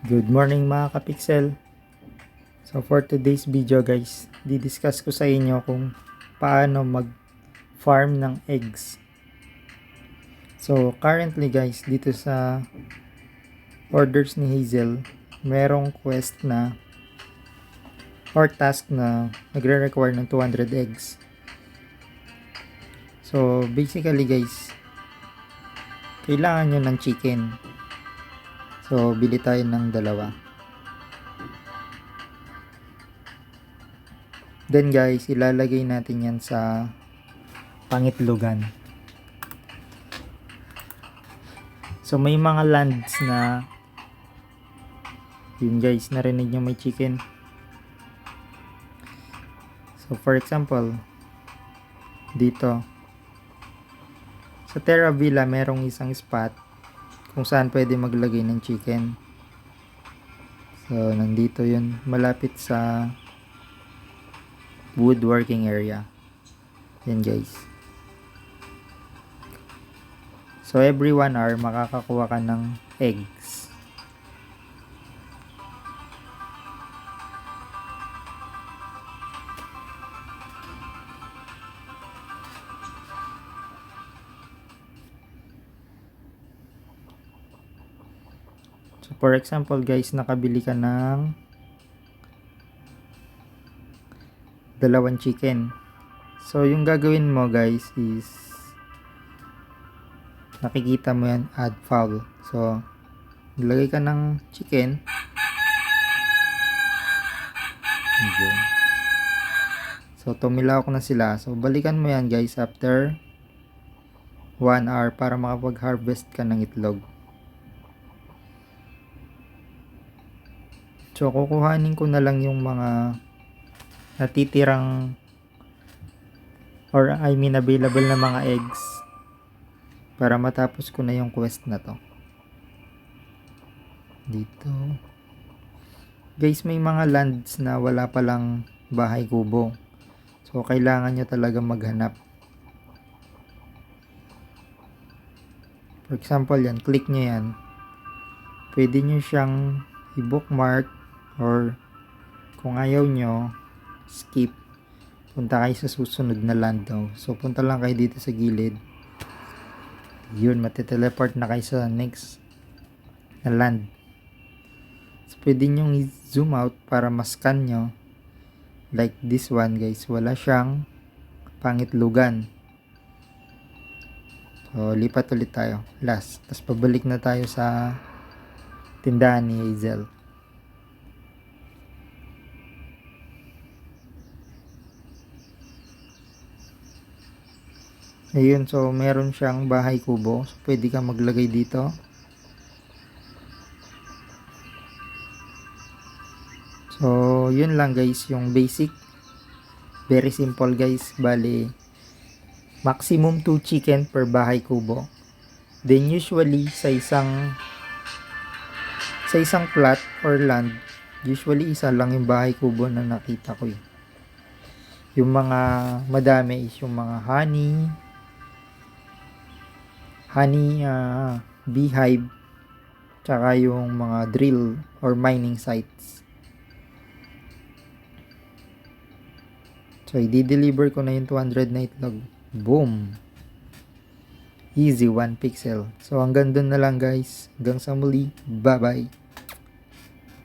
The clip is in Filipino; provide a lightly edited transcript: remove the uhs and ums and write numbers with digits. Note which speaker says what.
Speaker 1: Good morning mga kapixel. So for today's video guys, didiscuss ko sa inyo kung paano mag-farm ng eggs. So currently guys, dito sa orders ni Hazel, merong quest na or task na nagre-require ng 200 eggs. So basically guys, kailangan nyo ng chicken. So bili tayo ng dalawa. Then guys, ilalagay natin yan sa pangitlugan. So may mga lands na yun guys, narinig nyo may chicken. So for example, dito sa Terra Villa merong isang spot kung saan pwede maglagay ng chicken. So nandito yun, malapit sa woodworking area. Yan guys. So every 1 hour makakakuha ka ng eggs. So for example guys, nakabili ka ng 2 chicken. So yung gagawin mo guys is nakikita mo yan, add fowl. So ilagay ka ng chicken. Yun. So tumilaw ko na sila. So balikan mo yan guys after 1 hour para makapag-harvest ka ng itlog. So kukuhanin ko na lang yung mga natitirang or I mean available na mga eggs para matapos ko na yung quest na to. Dito guys, may mga lands na wala palang bahay kubo. So kailangan nyo talaga maghanap. For example yan, click nyo yan. Pwede nyo siyang i-bookmark or kung ayaw nyo, skip. Punta kayo sa susunod na land daw. So punta lang kayo dito sa gilid. Yun, matiteleport na kayo sa next na land. So pwede nyo i-zoom out para mascan nyo. Like this one guys, wala siyang pangitlugan. So lipat ulit tayo. Last. Tapos pabalik na tayo sa tindahan ni Hazel. Ayun, so meron siyang bahay kubo. So pwede ka maglagay dito. So yun lang guys, yung basic. Very simple guys. Bali maximum 2 chicken per bahay kubo. Then usually sa isang plot or land, usually isa lang yung bahay kubo na nakita ko eh. Yung mga madami is yung mga honey beehive, tsaka yung mga drill or mining sites. So i-deliver ko na yung 200 na itlog. Boom, easy 1 pixel. So hanggang dun na lang guys, hanggang sa muli, bye bye.